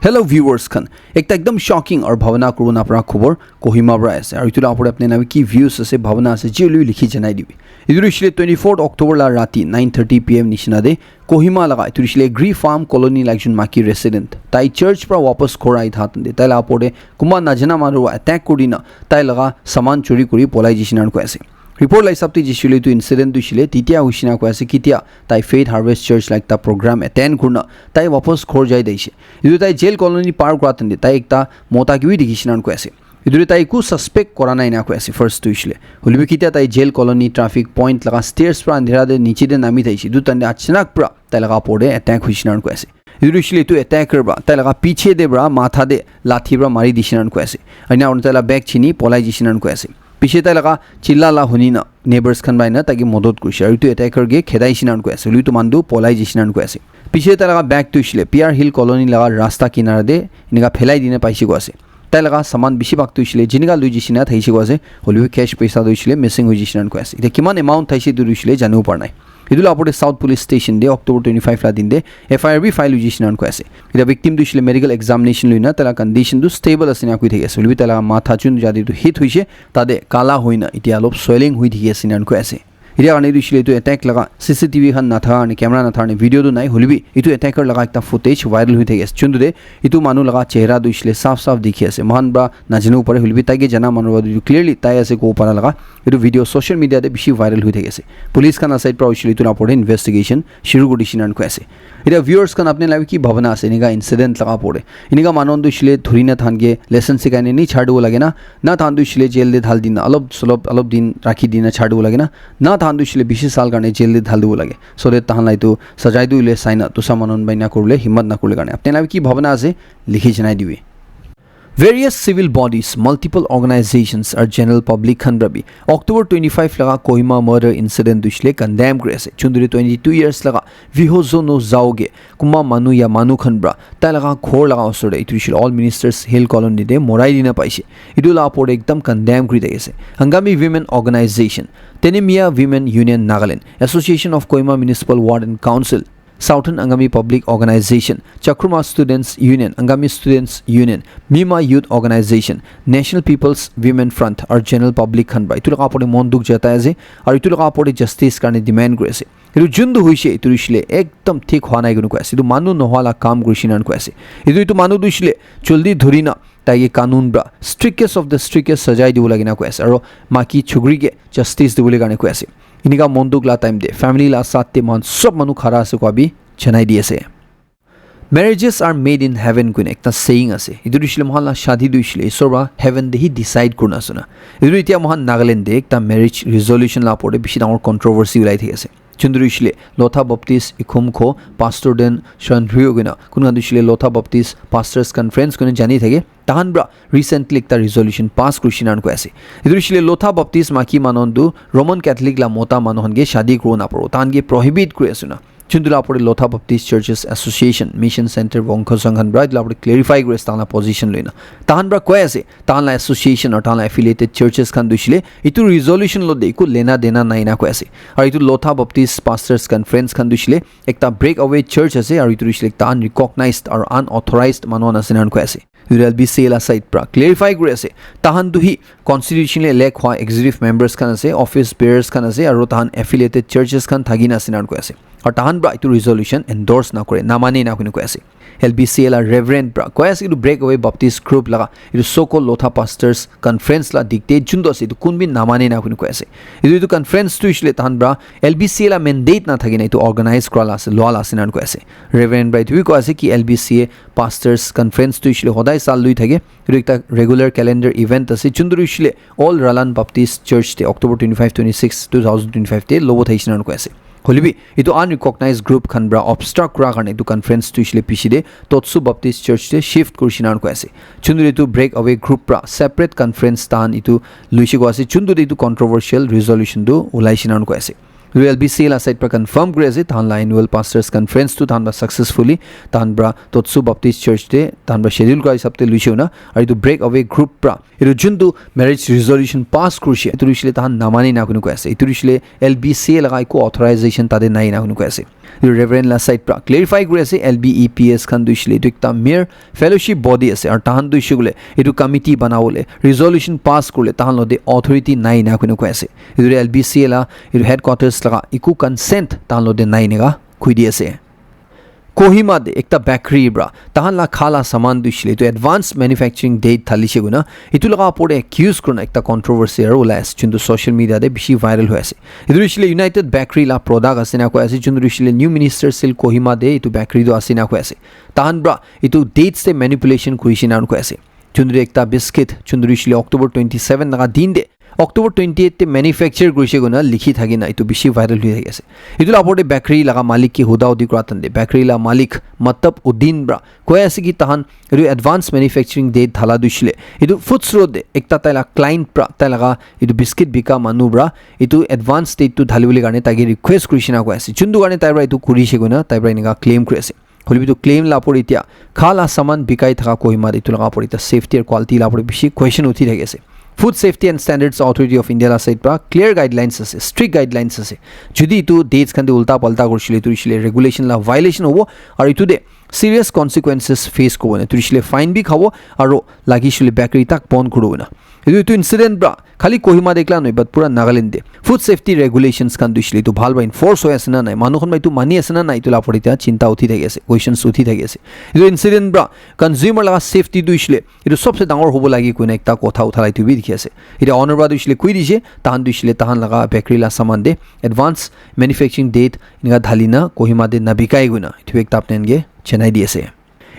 Hello viewers খান একটা একদম shocking R ভাবনা কৰুন আপনাৰা খবৰ কোহিমা পৰা আছে আৰু ইটো আপৰে আপুনি নামি কি ভিউজ আছে ভাবনা আছে জিলি লিখি জনাই দিবি ইটো ৰিছিলে 24 অক্টোবৰ লা ৰাতি 9:30 PM নিচিনা দে কোহিমা লগা ইটো ৰিছিলে গ্ৰি ফাৰ্ম কলোনি লাইকজন মাকি ৰেসিডেন্ট তাই চাৰ্চ পৰা वापस খৰাই থাতন দে তাই লাপৰে কুমা নাজনা মাৰু এটাক কৰিনা তাই লগা সামান চুৰি কৰি পলাই জিছিনান কৈ আছে Report like sabti jishule to incident to shile titia hushina ko ase kitia tai Faith Harvest Church like ta program attend kurna tai wapas khor jai deise idu tai jail colony par kratande tai ekta mota ki digishinan ko ase idu tai ku suspect korana ina ko ase first to shile holbi kitia tai jail colony traffic point laga stairs pra andhera de niche de nami daise idu tande achanak pra tai laga pore attack hushinan ko ase idu shile to attacker ba tai laga piche de bra matha de lathi bra mari dishinan ko ase aina on tai la back chini polai dishinan ko ase পিছে তাই লগা চিল্লালা শুনি না neighbours খান বাইনা তাকে মদত কৰিছে আৰু ইটো এটাকাৰ গে খেদাই সিনান কৈ আছে লুইটো মানদু পলাই জিছিনান কৈ আছে পিছে তাই লগা ব্যাগ তুইছিলে পিয়াৰ হিল কলোনি লগা ৰাস্তা কিনাৰে দে ইনিকা ফেলাই দিনে পাইছে কৈ আছে তাই লগা সামান বেছি বাক তুইছিলে জিনিকা লুই জিছিনা থাইছে কৈ আছে হলিও ক্যাশ পইচা দইছিলে মিসিং হৈ জিছিনান কৈ আছে এটা কিমান এমাউন্ট থাইছে দুইছিলে জানিব পৰা নাই ইদুলা আপৰে সাউথ পুলিশ স্টেশন দে অক্টোবৰ 25 লা দিন দে FIR ফাইল জিছিনান কৈ আছে এটা ভিকটিম দুইছিলে মেডিকেল এক্সামিনেশন লইনা তালা কন্ডিশন দু স্টেবল আছে না কৈ থাকি আছে লুই তালা মাথা চুন যদি তো হিট হইছে তাদে কালা হইনা ইতিয়া অলপ সোয়েলিং হৈ থাকি আছে নান কৈ আছে ইয়া কাৰণে দিছিলে তো এটাক লগা সিসিটিভি খান নাথা নে ক্যামেৰা নাথা নে ভিডিও তো নাই হলিবি ইটো এটাকাৰ লগা একটা ফুটেজ ভাইৰাল হৈ থাকি আছে চুন্দু দে ইটো মানু লগা চেহাৰা দুইছিলে সাফ সাফ দেখি আছে মহান বা নাজনো উপৰে হলিবি তাইকে জানা মানুহ ক্লিয়াৰলি তাই আছে কো পাৰা লগা ইটো ভিডিও সোশ্যাল মিডিয়াতে বেছি ভাইৰাল হৈ থাকি আছে পুলিশ খান সাইড পৰা হৈছিলে তো আপৰে ইনভেস্টিগেশন শুৰু কৰিছিনান কৈ আছে এটা ভিউয়ার্স খান আপনি লাগি কি ভাবনা আছে নিগা ইনসিডেন্ট লগা পড়ে ইনিগা মানন দুইছিলে ধৰি না থানগে লেসন সিকানে নি ছাড়িব লাগে না থান দুইছিলে জেল দে ঢাল দিন অলপ দিন রাখি দিন ছাড়িব লাগে না থান দুইছিলে 20 সাল কাৰণে জেল দে ঢাল দিব লাগে সরে তাহান লাইতো সজাই দুইলে সাইনা তুসা মানন বাইনা করলে হিম্মত না করলে কাৰণে আপনি লাগি কি ভাবনা আছে লিখি জনাই দিবি Various civil bodies, multiple organizations are general public khanbrabi. October 25 laga Kohima murder incident dushle condemn grese. Chunduri 22 years laga vihozo no zauge. Kuma manu ya manu khanbra. Ta laga khor laga osore. It will all ministers hill colony de morai dina paise. Idula apore ekdam condemn kri degese. Hangami women organization. Tenemia Women Union Nagaland. Association of Kohima Municipal Ward and Council. Southern Angami Public Organization, Chakruma Students Union, Angami Students Union, Mima Youth Organization, National People's Women Front are general public khanba. Itu laga apore monduk jata ase aru itu laga apore justice karne demand krise. Itu jundu hoise itu rishle ekdam thik howa nai gunu ase. Itu manu nohala kam grishinan ko ase. Itu manu dushle joldi dhorina তাইকে কানুন bra স্ট্ৰিকেষ্ট of the স্ট্ৰিকেষ্ট সজাই দিব লাগে না কৈ আছে আৰু মাকি ছুগৰিকে justice দিবলৈ কাৰণে কৈ আছে ইনিকা মন্দুক লা টাইম দে ফ্যামিলি লা সাথে মান সব মানুহ খাৰা আছে কবি জনাই দি আছে Marriages are made in heaven কোন একটা সেইং আছে ইদু দিছিলে মহল্লা শাদি দুইছিলে ঈশ্বৰবা হেভেন দে হি ডিসাইড কৰনা সনা ইদু এতিয়া মহান নাগালেণ্ড দে একটা ম্যাৰেজ ৰিজলিউশন লা পড়ে বেছি ডাঙৰ কন্ট্রোভার্সি ওলাই থাকি আছে চুন্দুরিছিলে লোথা বাপ্তিস ইখুমখো পাস্টর দেন সন্ধ্রিও গনা কোন দিছিলে লোথা বাপ্তিস পাস্টার্স কনফারেন্স কোন জানি থাকে তাহান ব্রা রিসেন্টলি একটা রিজলিউশন পাস কৃষ্ণান কো আছে ইদুরিছিলে লোথা বাপ্তিস মাকি মানন্দু রোমান ক্যাথলিক লা মোতা মানহনগে শাদি করো না পড়ো তাহানগে প্রহিবিট করে Asuna Chundula apore Lotha Baptist Churches Association Mission Center Wongkho Sanghan bra la apore clarify kore stana position loina tahan bra koi ase tahan la association or tahan la affiliated churches khan dushile itu resolution lo de ku lena dena nai na koi ase ar itu Lotha Baptist Pastors Conference khan dushile ekta breakaway church ase ar itu dushile ekta unrecognized or unauthorized manon ase nan koi ase ULB sela site pra clarify kore ase tahan duhi constitutionally elect hwa executive members khan ase office bearers khan ase aru tahan affiliated churches khan thagina ase nan koi ase और ताहान ब्रा इतु resolution endorse ना करे ना माने ना कुनु कोसे LBCL reverend ब्रा कोसे इतु ब्रेक अवे बाप्टिस्ट ग्रुप लगा इतु सोको लोथा पास्टर्स कॉन्फ्रेंस ला डिक्टेट जुंदो से इतु कुन बिन ना माने ना कुनु कोसे इतु कॉन्फ्रेंस तु इशले ताहान ब्रा LBCL मैंडेट ना थागिना इतु ऑर्गेनाइज कराला से लॉला से नान कोसे रेवरेंड ब्रा इतु कोसे कि LBCA पास्टर्स कॉन्फ्रेंस तु इशले होदाय साल लुई थागे इतु एकटा रेगुलर कैलेंडर इवेंट असे जुंदु इशले ऑल रलान बाप्टिस्ट चर्च ते अक्टोबर 25 2025 ते लोबो थाइसिन नान कोसे হলিবি ইটো আনরিকগনাইজড গ্ৰুপ খানব্ৰা অবস্ট্ৰাক কৰা কাৰণে ইটো কনফাৰেন্স তুইছিলে পিছিদে তৎসু বাপ্তিষ্ট চাৰ্চতে শিফট কৰিছিনাৰ কৈ আছে চুন্দুৰি ইটো ব্ৰেক অৱে গ্ৰুপ পৰা সেপাৰেট কনফাৰেন্স তান ইটো লুইছে কৈ আছে চুন্দুৰি ইটো কন্ট্ৰভাৰ্চিয়েল ৰিজলিউশন দু ওলাইছিনাৰ কৈ আছে LBCL সাইড পৰা কনফাৰ্ম কৰি আছে তাহান এনুৱেল পাষ্টাৰ্ছ কনফাৰেন্স তো তাহান সাকসেসফুলি তাহান পৰা তৎসু বাপ্টিষ্ট চাৰ্চ দে তাহান শিডিউল কৰা হিচাপতে লৈছে না আৰু এইটো ব্ৰেক অৱে গ্ৰুপ পৰা এইটো যোনটো মেৰেজ ৰিজলিউশ্যন পাছ কৰিছে এইটো লৈছিলে তাহান নামানি না কোনো কৈ আছে এইটো লৈছিলে LBCL লগা একো অথৰাইজেশ্যন তাতে নাই না কোনো কৈ আছে ৰেভাৰেণ্ড লা সাইড পৰা ক্লেৰিফাই কৰি আছে LBEPS খান দুইছিলে এইটো একটা মেয়াৰ ফেলোশ্বিপ বডি আছে আৰু তাহান দুইছে বোলে এইটো কমিটি বনাবলৈ ৰিজলিউশ্যন পাছ কৰিলে তাহান লদে অথৰিটি নাই না কোনো কৈ আছে এইটো LBCL এইটো হেডকোৱাৰ্টাৰ্ছ লগা একো কনসেন্ট তাহান লদে নাই নেগা খুই দি আছে কোহিমা দে একটা বেকারি ব্রা তাহান লা খালা সামান দুইছিলে তো এডভান্স ম্যানুফ্যাকচারিং ডেট থালিছে গুনা ইটু লগা পরে অ্যাকিউজ করনা একটা কন্ট্রোভার্সি আর ওলাই আছে কিন্তু সোশ্যাল মিডিয়াতে বেশি ভাইরাল হয়ে আছে ইদু রিশলে ইউনাইটেড বেকারি লা প্রোডাক্ট আছে না কয় আছে কিন্তু রিশলে নিউ মিনিস্টার সিল কোহিমা দে ইটু বেকারি দো আছে না কয় আছে তাহান ব্রা ইটু ডেটস তে ম্যানিপুলেশন কইছে না কয় আছে চুন্দরি একটা বিস্কিট চুন্দরি রিশলে অক্টোবর 27 নাগা দিন দে অক্টোবর 28 ম্যানুফ্যাকচার কৰিছে গুনা লিখি থাকি না এইটো বেছি ভাইৰাল হৈ আছে এইটো আপৰতে বেকাৰি লগা মালিক কি হুদা উদি কৰাতন দে বেকাৰি লা মালিক মতব উদ্দিন ব্ৰা কৈ আছে কি তাহান এইটো এডভান্স ম্যানুফ্যাকচাৰিং ডেট ধালা দিছিলে এইটো ফুডছ ৰোড দে একটা তাইলা ক্লায়েন্ট ব্ৰা তাই লগা এইটো বিস্কিট বিকা মানুহ ব্ৰা এইটো এডভান্স ডেটটো ঢালিবলৈ কাৰণে তাকে ৰিকুৱেষ্ট কৰিছে না কৈ আছে যোনটো কাৰণে তাই ব্ৰা এইটো কৰিছে গুনা তাই ব্ৰা এনেকা ক্লেম কৰি আছে হলিবিটো ক্লেম লাপৰ এতিয়া খালা সামান বিকাই থকা কোহিমা এইটো লগা পৰ এতিয়া সেফটি আৰু কোৱালিটি লাপৰ বেছি কোৱেশ্চন উঠি থাকি আছে Food Safety and Standards Authority of India la side pra clear guidelines ase strict guidelines ase jodi itu dates kan de ulta palta korchile tu ishile regulation la violation hobo aru itu de serious consequences face kobo na tu ishile fine bi khabo aru lagi shile bakery tak bon kobo na itu incident bra khali kohima dekla noi but pura Nagaland de food safety regulations kan du ishile tu bhal ba enforce hoy ase na nai manukhon bai tu mani ase na nai tu la porita chinta uthi thaki ase questions uthi thaki ase itu incident bra consumer la safety du ishile itu sobse dangor hobo lagi koina ekta kotha uthalai tu bi dikhi ase এটা অনবরাদ উইশলে কই দিছে তাহান দুইশলে তাহান লাগা bakery লা সামান দে advance manufacturing date নিগা ধালিনা Kohima দে না বিকাই গুনা ইটো একটা আপনেনগে চেনাই দিয়েছে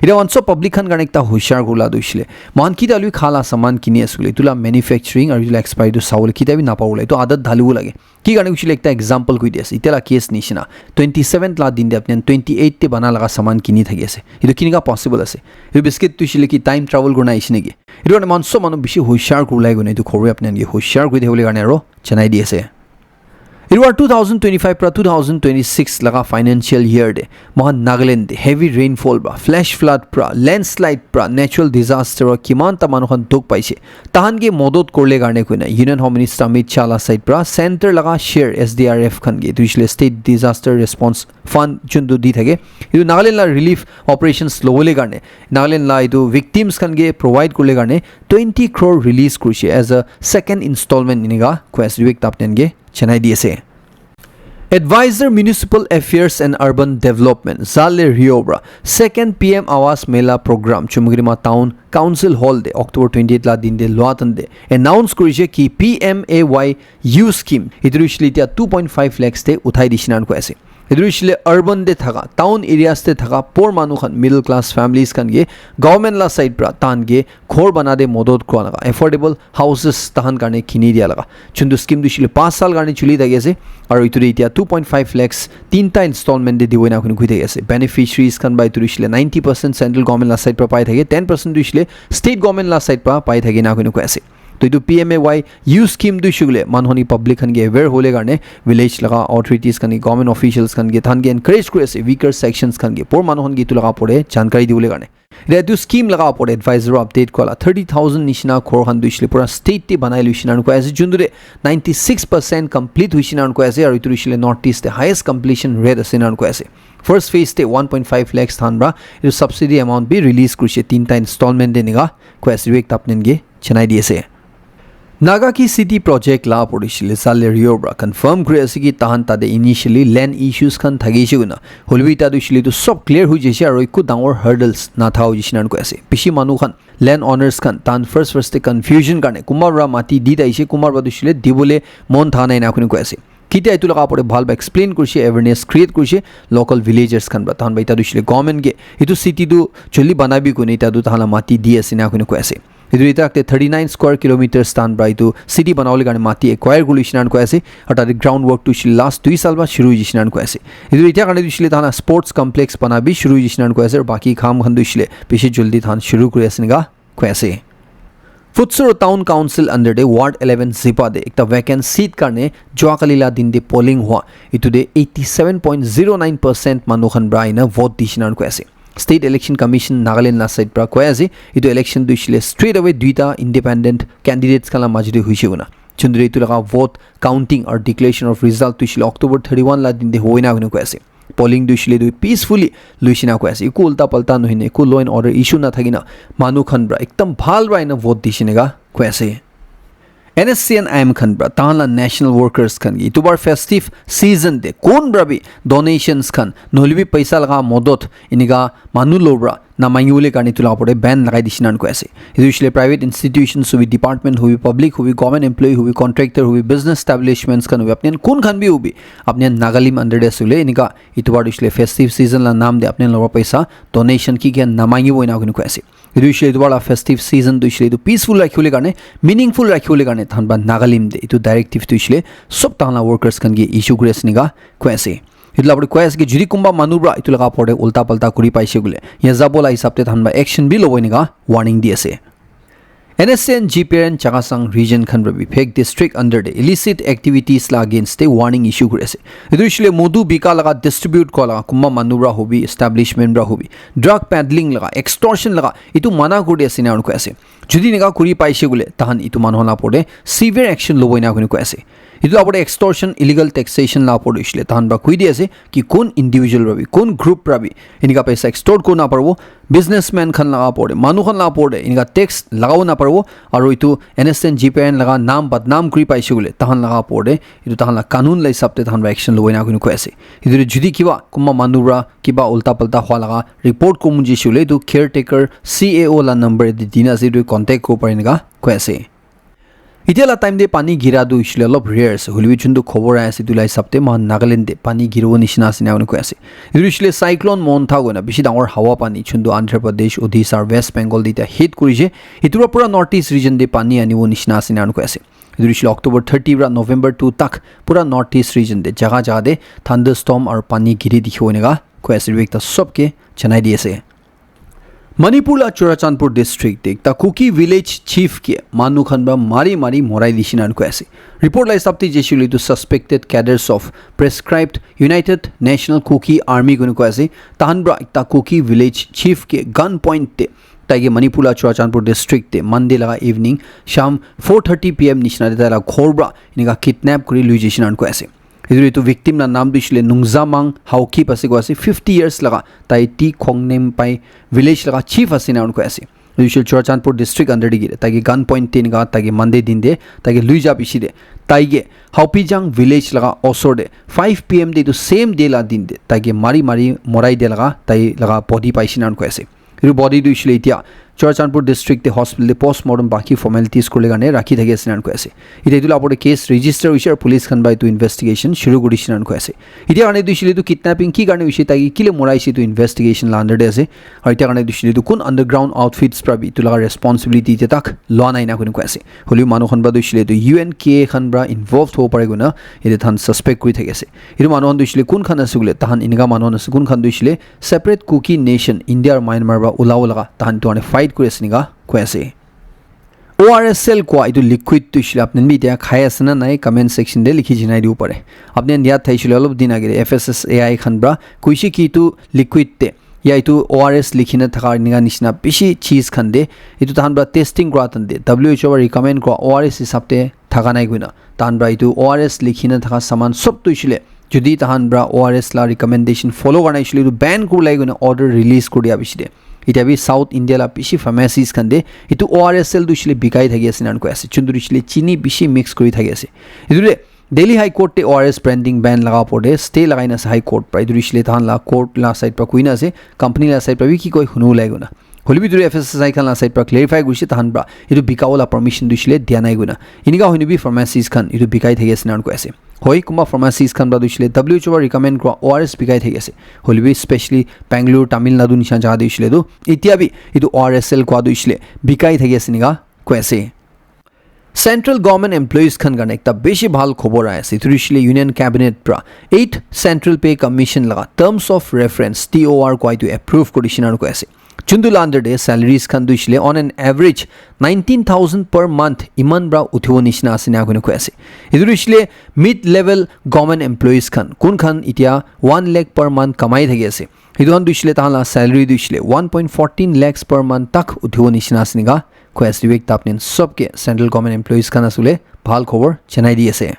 এটা অনস পাবলিক খান গানে একটা হুশার গুলা দুইশলে মান কি দালুই খালা সামান কিনি আসলে তুলা ম্যানুফ্যাকচারিং আর ইলা এক্সপায়ারি তো সাউল কিতাবি না পাউলাই তো আদত ধালিবো লাগে কি গানে উইশলে একটা এক্সাম্পল কই দিয়েছে ইতেলা কেস নিছিনা 27 লা দিন দে আপনি 28 তে বানা লাগা সামান কিনি থাকি আছে এটা কিনিকা পসিবল আছে এই বিস্কিট তুইশলে কি টাইম ট্রাভেল করনা আইছ নেকি এটা মানে মানস মানু বেশি হুশার গুলাই গুনে তো খরে আপনি হুশার কই দেবলে গানে আর চেনাই দিয়েছে It was 2025 pra 2026 laga financial year de Mahan Nagaland de heavy rainfall bra flash flood pra landslide pra natural disaster or kiman ta manuhan duk paise tahan ge modot korle garne koina Union Home Minister Amit Chala side pra center laga share SDRF khan ge tuishle state disaster response fund chundu di thake idu Nagaland la relief operations lowole garne Nagaland la idu victims khan ge provide korle garne 20 crore release kurise as a second installment iniga quest week tapnen ge Chennai DSA Advisor Municipal Affairs and Urban Development Zale Riobra Second PM Awas Mela Program Chumugrima Town Council Hall de October 28 la din de loatan de announce korise ki PMAY U scheme idrishli tia 2.5 lakhs te uthai dishinan ko ase idrishle urban de thaga town areas te thaga por manu khan middle class families kan ge government la side pra tan ge khor bana de modod ko laga affordable houses tahan karne khini dia laga chundu scheme dishile 5 sal garne chuli dagi ase aru itu itia 2.5 lakhs tinta installment de diwena kun kui dagi ase beneficiaries kan by turishile 90% central government la side pra pai thage 10% dishile state government la side pra pai thage na kun ko ase तो इतो PMAY you scheme दु शुगले मानहोनी public खन गे aware होले गाने village लगा authorities खन government officials खन गे थान गे encourage करे से वीकर सेक्शंस खन गे पोर मानहोन गे तु लगा पड़े जानकारी दिउले गाने रे दु स्कीम लगा पड़े एडवाइजर अपडेट कोला 30000 निशिना खोर खन दुइसले पूरा स्टेट टी बनाइ लुसिनान को एसे जुन्दुरे 96% कंप्लीट हुइसिनान को एसे और इतो रिसले north east the highest completion rate असिनान को एसे फर्स्ट फेज ते 1.5 लाख थान ब्रा इतो सब्सिडी अमाउंट भी रिलीज कुरिसे तीनटा इंस्टॉलमेंट देनेगा को एसे वेक तापनेन गे Chennai दिएसे Naga ki city project la porishile Zale Riobra confirm kore ase ki tahan tade initially land issues khan thagise guna holbi ta dushile to sob clear hui jese aro ikku dangor hurdles na thao jisnan ko ase pishi manu khan land owners khan tan first confusion karne kumarbra mati di daise kumarbra dushile dibole mon thana na khuni ko ase kita itu laga pore bhalba explain kurse awareness create kurse local villagers khan ba tan baita dushile government ge itu city du choli banabi ko nei ta du thala mati di ase na khuni ko ase इधर इतक 39 square kilometre स्थान ब्राइ तो city बनावले गाने माती acquire गुलिशनान को ऐसे और ग्राउंड वर्क तो लास्ट 2 साल बाद शुरू जिशनान को ऐसे इधर इतक गाने दिशले थाना स्पोर्ट्स कॉम्प्लेक्स बना भी शुरू जिशनान को ऐसे और बाकी काम खंद दिशले पीछे जल्दी थान शुरू करे ऐसे निगा को ऐसे ফুটছৰ টাউন কাউন্সিল আন্ডাৰ দে ৱাৰ্ড 11 জিপা দে একটা ভেকেন্ট সিট কাৰণে যোৱাকালিলা দিন দে পলিং হোৱা ইটো দে 87.09% মানুহখন ব্ৰাইনা ভোট দিছিনাৰ কৈ আছে State Election Commission Nagaland la side pra কৈ আছে ইটো ইলেকশন দুইছিলে স্ট্রেট অ্যাওয়ে দুইটা ইন্ডিপেন্ডেন্ট ক্যান্ডিডেটস কালা মাজদি হইছে গুনা চন্দ্রে ইটো লগা ভোট কাউন্টিং আর ডিক্লেরেশন অফ রিজাল্ট দুইছিলে অক্টোবর 31 লা দিন দে হইনা গুনা কৈ আছে polling দুইছিলে দুই পিসফুলি লুইছিনা কৈ আছে ইকো উল্টা পাল্টা নহিনে ইকো ল এন্ড অর্ডার ইস্যু না থাকিনা মানুখন ব্রা একদম ভাল রাইনা ভোট দিছিনেগা কৈ আছে NSCN Khanbra Tala National Workers Khan itubar festive season de kon brabi donations khan nolibi paisa laga modot iniga manu lobra na mangule karni tula pore ban lagai disinan ko ase usually private institutions hubi department hubi public hubi government employee hubi contractor hubi business establishments khan hubi apne kon khan bi hubi apne nagalim under de sule iniga itubar usually festive season la naam de apne loba paisa donation ki ke namangi boina ko ase usually itubar la festive season usually to peaceful rakhule karne meaningful rakhule karne thanba nagalim de itu directive to usually sob tala workers khan gi issue kure asniga ko ase ইতলা পরে কয় আছে কি যদি কোনবা মানুবরা ইতু লাগা পড়ে উল্টা পাল্টা করি পাইছে গুলে ইয়া যাবলা হিসাবতে থানবা অ্যাকশন বি লবই নিগা ওয়ার্নিং দিয়েছে NSCN GPN Chagasang region Khanbrabi fake district under the illicit activities la against the warning issue kure idu isle modu bika laga distribute kola kumma manubra hobi establishment bra hobi drug peddling laga extortion laga itu mana kuri asina on ko ase jodi niga kuri paise gule tahan itu manhona pore severe action loboi na ko ase itu apore extortion illegal taxation la pore isle tahan ba koi di ase ki kon individual rabi kon group rabi inika paisa extort ko na parbo businessman khan laga pore manu khan la pore inika tax lagao na parbo aru itu NSCN GPN laga naam badnaam kuri paise gule tahan laga pore itu tahan la kanun lai sabte tahan ba action loboi na ko ase itu jodi kiba kumma manubra kiba ulta palta hwa laga report ko munji shule itu caretaker CAO la number di dina se du contact ko pariniga ko ase ইতিয়ালা time দে পানী গিৰা দু ইছলে অলপ rare আছে হলিবি চুন্দু খবৰ আছে দুলাই সপ্তে মান নাগালেণ্ড দে পানী গিৰব নিচিনা আছে না কৈ আছে ইছলে সাইক্লোন মনথা গনা বেছি ডাঙৰ হাৱা পানী চুন্দু অন্ধ্ৰ প্ৰদেশ ওডিশা আৰু ওয়েস্ট বেংগল দিটা হিট কৰিছে ইতুৰা পুৰা নৰ্থ ইষ্ট ৰিজন দে পানী আনিব নিচিনা আছে না কৈ আছে ইছলে অক্টোবৰ 30 ৰা নৱেম্বৰ 2 তাক পুৰা নৰ্থ ইষ্ট ৰিজন দে জাগা জাগা দে থান্ডাৰষ্টৰ্ম আৰু পানী গিৰি দেখিব নেগা কৈ আছে একটা সবকে জনাই দি আছে Manipur la Churachandpur district ekta Kuki village chief ke manu khanba mari morai dishinan ko ase report la sabti jeshuli to suspected cadres of prescribed United National Kuki Army gun ko ase tahanbra ekta Kuki village chief ke gun point te taige Manipur la Churachandpur district te Monday laga evening sham 4:30 pm nishna de la khorbra iniga kidnap kuri lui jishinan ko ase itu victim na naam dishle Nungzamang Hauki pase ko ase 50 years laga tai ti khongnem pai village laga chief asina unko ase usual Churachandpur district under digire tagi gun point tin ga tagi mande din de tagi luija biside taige Haupijang village laga osorde 5 pm de to same day la din de tagi mari morai de laga tai laga body paisina unko ase iru body du isle itia Churachandpur district the hospital the postmortem baki formalities kole gane rakhi thage asinan ko ase ite idula apore case register hoise police khan by to investigation shuru godisinan ko ase ite ane dushile to kidnapping ki garne hoise tagi kile morai se to investigation la under de ase aru ite ane dushile to kun underground outfits prabi to laga responsibility te tak lo nai na ko ase holi manu khan ba dushile to UNK khan bra involved ho pare guna ite than suspect koi thage ase iru manu khan dushile kun khan ase gule tahan inga manu khan ase kun khan dushile separate Kuki nation India or Myanmar ba ulao laga tahan to ane fight করে আসনিগা কৈ আছে ORSL কোৱা ইটো liquid তো ইছলে আপনি বিতিয়া খাই আছে না নাই কমেন্ট সেকশন দে লিখি জনাই দিও পারে আপনি নিয়াত থাইছিল অলপ দিন আগে FSSAI খানব্রা কইছে কি ইটো লিকুইড তে ইয়া ইটো ORS লিখিনা থাকা নিগা নিচিনা বেশি চিজ খান দে ইটো তাহানব্রা টেস্টিং করা তান দে WHO রিকমেন্ড করা ORS হিসাবতে থাকা নাই গইনা তাহানব্রা ইটো ORS লিখিনা থাকা সামান সব তো ইছলে যদি তাহানব্রা ORS লা রিকমেন্ডেশন ফলো করা ইছলে ইটো ব্যান করে লাইগনা অর্ডার রিলিজ করে দিয়া বিছিদে এটা বি সাউথ ইন্ডিয়া লা পিছি ফার্মাসিস খান দে ইটো ORSL দুছলে বিকাই থাকি আছে নান কই আছে চুন্দুরিছলে চিনি বেশি মিক্স কৰি থাকি আছে ইদুরে দিল্লী হাই কোর্ট তে ORS ব্র্যান্ডিং ব্যান লাগা পড়ে স্টে লাগাইনা হাই কোর্ট প্রায় দুরিছলে তাহান লা কোর্ট লা সাইড পা কুইনা আছে কোম্পানি লা সাইড পা কি কই হুনু লাইগনা হলিবি দুরে FSSAI খান লা সাইড পা ক্লিয়ারিফাই কৰিছে তাহান ব্রা ইটো বিকাওলা পারমিশন দুছলে দিয়া নাই গনা ইনিকা হইনিবি ফার্মাসিস খান ইটো বিকাই থাকি আছে নান কই আছে হয় কুমা ফার্মাসিস খান বলা দিছিলে WHO রিকমেন্ড কৰা ORS বিকাই থাকি আছে হলিবি স্পেশালি বেঙ্গালুৰু তামিলনাডু নিশা যা দিছিলে তো ইতিয়াবি ইটো ORSL কোৱা দিছিলে বিকাই থাকি আছে নিগা কৈ আছে সেন্ট্ৰাল গভৰ্নমেন্ট এমপ্লয়িজ খান কাৰণে একটা বেশি ভাল খবৰ আছে ইতুৰিছিলে ইউনিয়ন ক্যাবিনেট পৰা 8 সেন্ট্ৰাল পে কমিশন লগা টাৰ্মস অফ ৰেফাৰেন্স TOR কোৱা ইটো এপ্ৰুভ কৰিছিল আৰু কৈ আছে Chundula under day salaries kan duishle on an average 19,000 per month iman bra uthibo nishna asina kunu kwase idurishle mid level government employees kan kun khan itia 1 lakh per month kamai thagi ase idon duishle tahala salary duishle 1.14 lakhs per month tak uthibo nishna asiniga kwase wek tapnen sobke central government employees kan asule bhal khobor chanai di ase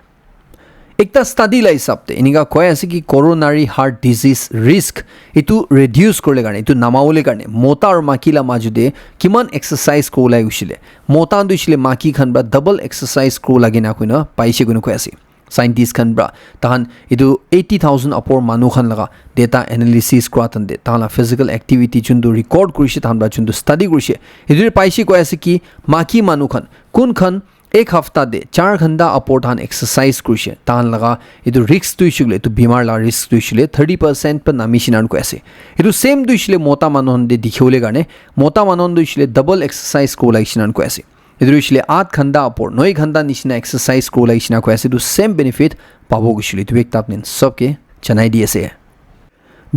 ekta study la hisabte iniga koy ase ki coronary heart disease risk itu reduce korle garne itu namawole garne mota aur maki la majude kiman exercise ko lai usile mota duisile maki khan ba double exercise ko lagina koina paise gunu koy ase scientist khan bra tahan itu 80,000 apor manu khan laga data analysis kratan de tala physical activity chundu record kurise tahan ba chundu study kurise idure paise koy ase ki maki manu khan kun khan एक हफ्ता दे 4 घंटा अपोर तान exercise कुरिसे तान लगा इदु risk दुइसुले तो बीमार ला risk दुइसुले 30% पर नामिशिनान को ऐसे इदु सेम दुइसुले मोता मानन दे दिखियोले गाने मोता मानन दुइसुले डबल एक्सरसाइज को लाइशिनान को ऐसे इदु दुइसुले 8 घंटा अपोर 9 घंटा निशिना एक्सरसाइज को लाइशिना को ऐसे दु सेम बेनिफिट पाबो गुसुले तो एक तापने सबके चनाई दिएसे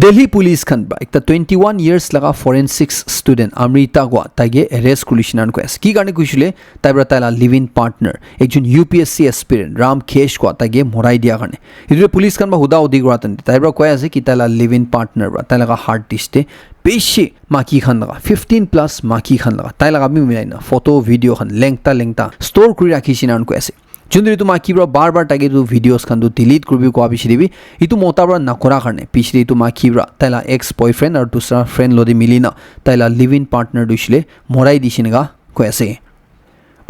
Delhi police khan ba ekta 21 years laga forensics student Amrita gwa tage arrest kulishinan ko as ki garne kuishile taibra taila live in partner ekjon UPSC aspirant Ram Khesh gwa tage morai dia garne idure police khan ba huda odi gratan taibra koy ase ki taila live in partner ba taila ga hard disk te beshi maki khan laga 15 plus maki khan laga taila ga mi milaina photo video khan lengta store kuri rakhishinan ko ase Chundri tu maki bra bar tage tu videos khan tu delete kurbi ko abishiribi itu mota bra nakora karne pichli tu maki bra taila ex boyfriend aur dusra friend lodi milina taila live in partner duishle morai dishinga ko ase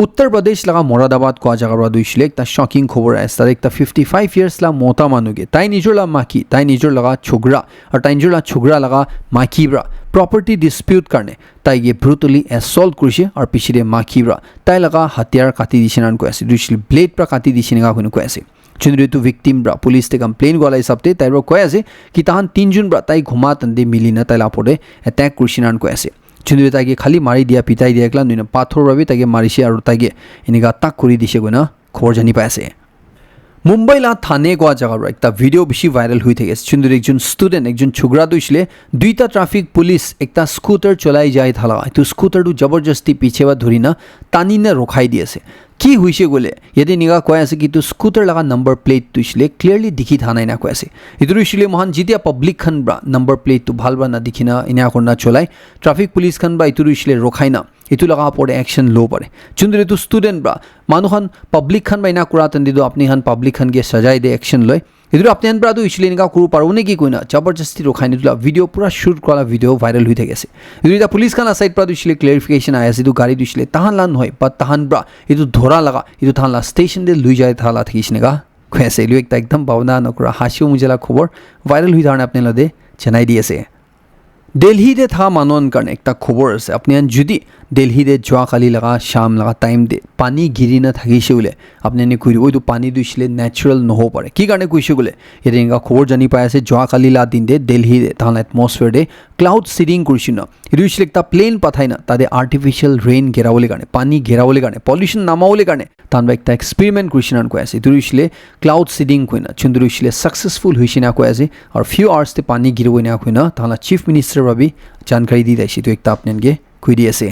Uttar Pradesh laga Moradabad ko jaga bra duishle ekta shocking khobor ase tar ekta 55 years la mota manuge tai nijor la maki tai nijor laga chogra aur tai nijor la chogra laga maki bra property dispute karne tai ge brutally assault kurise aur pichire maki bra tai laga hatiar kati dishinan ko ase duishle blade pra kati dishinga ko ase chundri tu victim bra police te complain gola hisabte tai ro ko ase ki tahan tinjun bra tai ghuma tande milina tai la pore attack kurishinan ko ase chundri tage khali mari dia pitai dia ekla nuina pathor rabi tage marise aru tage iniga tak kuri dise gona khor jani paise Mumbai la thane ko jaga ra ekta video bishi viral hui thege chundri ekjon student ekjon chugra duisle duita traffic police ekta scooter cholai jai thala tu scooter du jabarjasti piche ba dhurina tanina rokhai diase ki huise gole yedi niga koy ase ki tu scooter laga number plate tuisle clearly dikhi thanai na koy ase idur isle mohan jitia public khan bra number plate tu bhal ba na dikhina ina korna cholai traffic police khan ba idur isle rokhai na itu laga pore action lo pare chundre tu student bra manu khan public khan ba ina kura tan dido apni khan public khan ge sajai de action loy idur apni han bra tu isle niga kuru paru ne ki koina jabarjasti rokhai ni tu video pura shoot kola video viral hui thegese idur ta police khan side pra tu isle clarification aya sidu gari tu isle tahan lan hoy but tahan bra itu dhora laga itu tahan la station de lui jai thala thisnega khese lu ekta ekdam bavna nokra hasio mujela khobor viral hui dharne apne lode chanai diase Delhi de tha manon karne ekta khobor ase apni an judi Delhi de jwa khali laga sham laga time de pani giri na thagise ule apni ne kuri oi tu pani du isle natural no ho pare ki karne kuise gule yedenga khobor jani pai ase jwa khali la din de Delhi de than atmosphere de cloud seeding kurishina idu isle ekta plane pathaina tade artificial rain gerawole karne pani gerawole karne pollution namawole karne tan ba ekta experiment kurishina ko ase idu isle cloud seeding koina chundru isle successful huishina ko ase aur few hours te pani girwoina koina thala chief minister rabi jankari di daisi tu ekta apnen ge khui di ase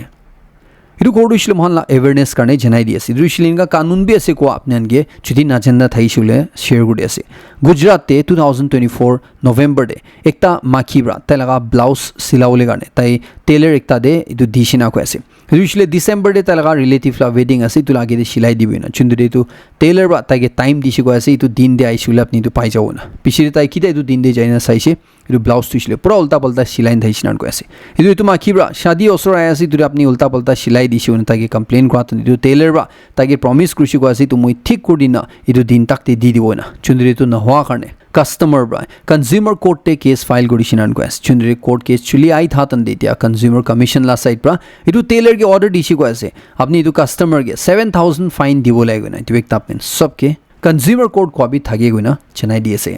idu kodu isle mohanla awareness karne janai di ase idu isle inga kanun bi ase ko apnen ge chudi na janna thaisule share gudi ase Gujarat te 2024 November de ekta maki bra tai laga blouse silawole garne tai tailor ekta de idu dishina ko ase idu isle December de tai laga relative la wedding ase tu lage de silai dibena chundure tu tailor bra tai ge time dishi ko ase itu din de aisule apni tu pai jaw na pisire tai kida itu din de jaina saise idu blouse tu isle pura ulta palta silai thaisina ko ase idu tu maki bra shadi osor aya ase tu apni ulta palta silai dishi una tai ge complain ko atan idu tailor bra tai ge promise krushi ko ase tu moi thik kurdina idu din takte di dibona chundure tu na karne customer bra consumer court te case file godishinan ko as chundre court case chuli ai tha tan detia consumer commission la side pra itu tailor ge order dishi ko ase apni itu customer ge 7,000 fine dibo lagena itu ekta apne sabke consumer court ko abi thage goina chanai diase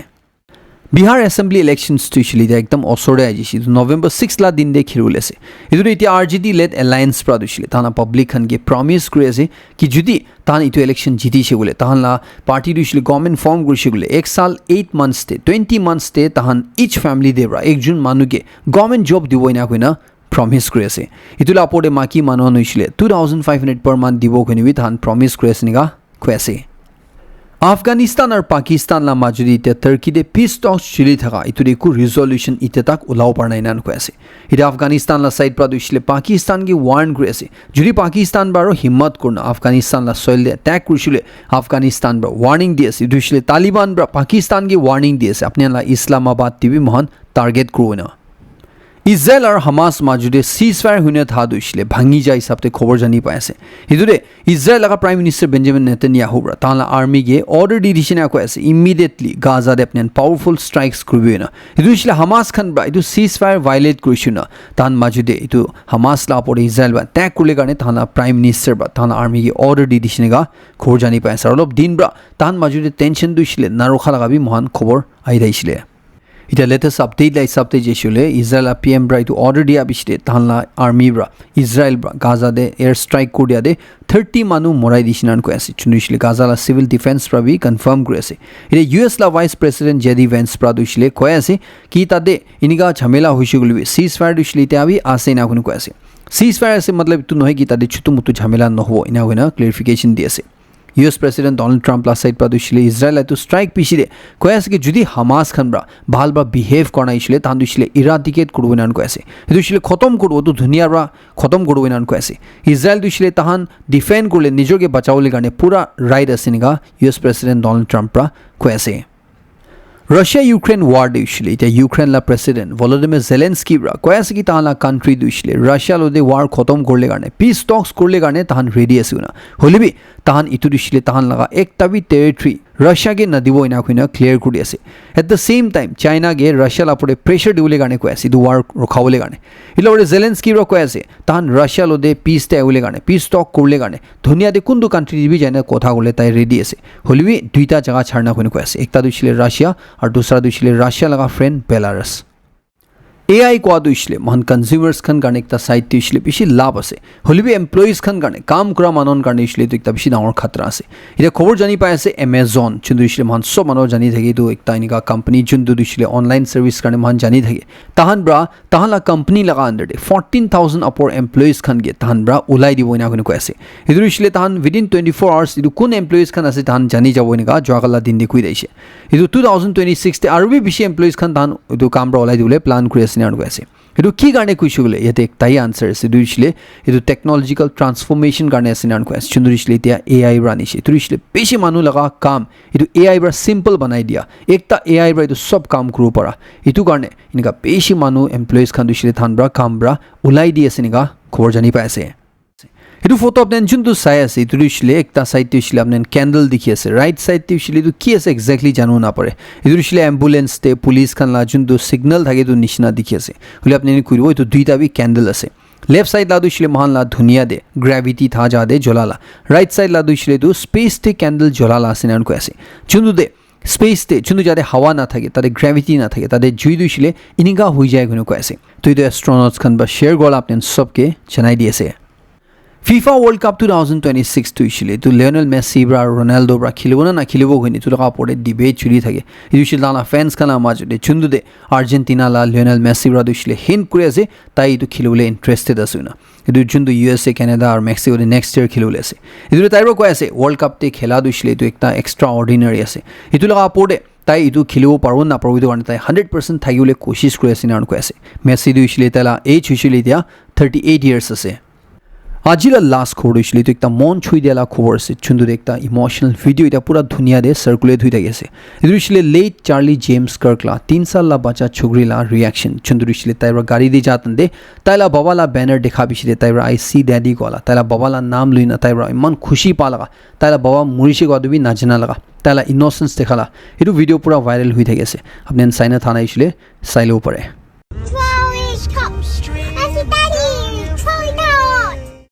Bihar Assembly elections to isli da ekdam osore ajishi November 6 la din de khirule ase idu iti RJD led alliance pradushile tana public khan ge promise kure ase ki judi tan itu election jiti shegule tahan la party dushile government form guri shegule ek sal 8 months te 20 months te tahan each family debra ekjun manu ge government job diboina koina promise কৰি আছে ইটোলা আপৰে মাকি মানুহ হৈছিলে 2500 per month দিব কনিবি তাহান promise কৰি আছে নিগা কৈ আছে আফগানিস্তান আৰু পাকিস্তান লা মাজুদি এতিয়া টাৰ্কিতে পিছ টক্স চলি থকা ইটোৰ একো ৰিজল্যুশ্যন এতিয়া তাক ওলাব পৰা নাই নান কৈ আছে এতিয়া আফগানিস্তান লা সাইড পৰা দিছিলে পাকিস্তান কি ৱাৰ্ন কৰি আছে যদি পাকিস্তান বাৰু হিম্মত কৰনা আফগানিস্তান লা সইলে অ্যাটাক কৰিছিলে আফগানিস্তান বা ৱাৰ্নিং দি আছে দিছিলে তালিবান বা পাকিস্তান কি ৱাৰ্নিং দি আছে আপুনি লা ইছলামাবাদ টিভি মহান টাৰ্গেট কৰিব না ইজৰাইল আৰু হামাস মাজুদে সিজফায়াৰ হুনে থা দিছিলে ভাঙি যায় হিচাপতে খবৰ জানি পাই আছে ইদুৰে ইজৰাইল লগা prime minister Benjamin Netanyahu bra তালা আৰ্মি গে অৰ্ডাৰ দি দিছে না কৈ আছে ইমিডিয়েটলি গাজা দে আপনি পাৱাৰফুল স্ট্ৰাইকস কৰিবে না ইদুছিলে হামাস খান ব্ৰা ইদু সিজফায়াৰ ভায়োলেট কৰিছে না তান মাজুদে ইদু হামাস লা পৰে ইজৰাইল বা ট্যাগ কৰিলে কাৰণে তালা প্ৰাইম মিনিষ্টাৰ বা তালা আৰ্মি গে অৰ্ডাৰ দি দিছে না খবৰ জানি পাই আছে অলপ দিন ব্ৰা তান মাজুদে টেনচন দিছিলে নাৰখা লাগাবি মহান খবৰ আহি দিছিলে এটা লেটেষ্ট আপডেট লাই সাবতে যেছিলে ইজৰাইল পিএম ব্ৰা ইটো অৰ্ডাৰ দিয়া বিছতে তাহলা আৰ্মি ব্ৰা ইজৰাইল ব্ৰা গাজা দে এয়াৰ স্ট্ৰাইক কৰি দিয়া দে 30 মানুহ মৰাই দিছিনান কৈ আছে চুনিছিলে গাজা লা সিভিল ডিফেন্স ব্ৰা বি কনফাৰ্ম কৰি আছে এটা ইউএছ লা ভাইস প্ৰেসিডেন্ট জেডি ভেন্স ব্ৰা দিছিলে কৈ আছে কি তাদে ইনিগা ঝামেলা হৈছে গলি সিজ ফায়াৰ দিছিলে এতিয়া বি আছে না কোন কৈ আছে সিজ ফায়াৰ আছে মতলব ইটো নহয় কি তাদে ছুটু মুটু ঝামেলা নহব ইনা হয়না ক্লিয়াৰিফিকেশন দি আছে US President Donald Trump la side pradishile Israel to strike pishire koyase ki judi Hamas khan bra bhal ba behave korna ishile tan dishile eradicate korbo nan koyase dishile khotom korbo to dunia bra khotom korbo nan koyase Israel dishile tahan defend korle nijoge bachawle garne pura right asiniga US President Donald Trump bra koyase Russia Ukraine war dishile ita Ukraine la president Volodymyr Zelensky bra koyase ki tahan la country dishile Russia lo de war khotom korle garne peace talks korle garne tahan ready asuna holibi tahan itu dishile tahan laga ekta bi territory Russia ge nadibo ina kuina clear kuri ase at the same time China ge Russia la pore pressure diule garne ko ase du war rokhawole garne ilore Zelensky ro ko ase tahan Russia lo de peace te awule garne peace talk korle garne dunia de kundu country bi jane kotha gole tai ready ase holibi duita jaga charna kuina ko ase ekta dishile Russia ar dusra dishile Russia laga friend Belarus AI को आदुशले महान consumers खन गाने एकता site तिशले पिशी लाभ আছে হলিবি employees খান গানে কাম কৰা মানন গানে ইছলে তো একটা বেশি ডাঙৰ খতৰা আছে এটা খবৰ জানি পাই আছে Amazon চুন্দু ইছলে মান সব মানৱ জানি থাকে তো একটা ইনিকা কোম্পানি চুন্দু ইছলে অনলাইন সাৰ্ভিস গানে মান জানি থাকে তাহান ব্ৰা তাহালা কোম্পানি লাগা আন্ডাৰ 14000 আপৰ এমপ্লয়িজ খান গে তাহান ব্ৰা উলাই দিব ইনা কোনে কৈ আছে ইদু ইছলে তাহান উইদিন 24 আৱাৰ্স ইদু কোন এমপ্লয়িজ খান আছে তাহান জানি যাব ইনিকা জগালা দিন দি কৈ দিছে ইদু 2026 তে আৰু বেছি এমপ্লয়িজ খান তাহান ইদু কাম ব্ৰা উলাই দিবলে প্লান কৰি আছে নিয়াৰ কৈ আছে এটো কি কাৰণে কৈছো গলে ইয়াতে একটাই আনসাৰ আছে দুইছিলে এটো টেকনলজিক্যাল ট্ৰান্সফৰমেশন কাৰণে আছে নান কৈ আছে চুন্দুৰিছিলে এতিয়া AI ৰানিছে তুৰিছিলে বেছি মানুহ লগা কাম এটো AI ব্ৰা সিম্পল বনাই দিয়া একটা AI ব্ৰা এটো সব কাম কৰিব পাৰা এটো কাৰণে ইনকা বেছি মানুহ এমপ্লয়িজ খান দিছিলে থান ব্ৰা কাম ব্ৰা উলাই দি আছে নিকা খবৰ জানি পাইছে এটো ফটো আপনি জুনটো চাই আছে এটো দিছিলে একটা সাইড দিছিলে আপনি ক্যান্ডেল দেখি আছে রাইট সাইড দিছিলে এটো কি আছে এক্স্যাক্টলি জানো না পারে এটো দিছিলে অ্যাম্বুলেন্স তে পুলিশ খান লা জুনটো সিগন্যাল থাকে তো নিশনা দেখি আছে হলে আপনি কইরো এটো দুইটা বি ক্যান্ডেল আছে लेफ्ट साइड ला दिছিলে महान ला दुनिया दे ग्रेविटी था जा दे जलाला राइट साइड ला दिছিলে तो स्पेस ते कैंडल जलाला आसिनान को ऐसे चुंदु दे स्पेस ते चुंदु जादे हवा ना থাকে তাতে গ্র্যাভিটি না থাকে তাতে জুই দিছিলে ইনিগা হই যায় কোনো को ऐसे तो ये एस्ट्रोनॉट्स खान बा शेयर गोल आपने सबके जनाई दिएছে FIFA World Cup 2026 to ishile to Lionel Messi bra Ronaldo bra khilibo na khilibo hoini to laga pore debate chuli thake idushil dana fans kana majode chundu de Argentina la Lionel Messi bra dushile hint kure ase tai to khilibole interested asuna idu chundu USA Canada or Mexico de next year khilibole ase idu tai bra ko ase World Cup te khela dushile to ekta extraordinary ase itu laga pore তাই ইটো খেলিব পারব না পারব ইটো কাৰণে তাই 100% থাকিবলৈ কোশিশ কৰি আছে নান কৈ আছে মেসি দুইছিলে তালা এজ হৈছিলে এতিয়া 38 ইয়ার্স আছে আজিলা লাস্ট খবৰ হৈছিলে তো একটা মন ছুই দিয়ালা খবৰ আছে চুন্দু একটা ইমোশনাল ভিডিও এটা পুরা দুনিয়া দে সার্কুলেট হৈ থাকে আছে ইটো হৈছিলে লেট চার্লি জেমস কার্কলা 3 সাল লা বাচ্চা ছুগরিলা রিঅ্যাকশন চুন্দু হৈছিলে তাইরা গাড়ি দি যাতন দে তাইলা বাবালা ব্যানার দেখা বিছিলে তাইরা আই সি ড্যাডি গলা তাইলা বাবালা নাম লইনা তাইরা ইমান খুশি পালাগা তাইলা বাবা মুরিশি গদবি নাজনা লাগা তাইলা ইনোসেন্স দেখালা এটো ভিডিও পুরা ভাইরাল হৈ থাকে আছে আপনি সাইনা থানা আইছিলে চাইলেও পারে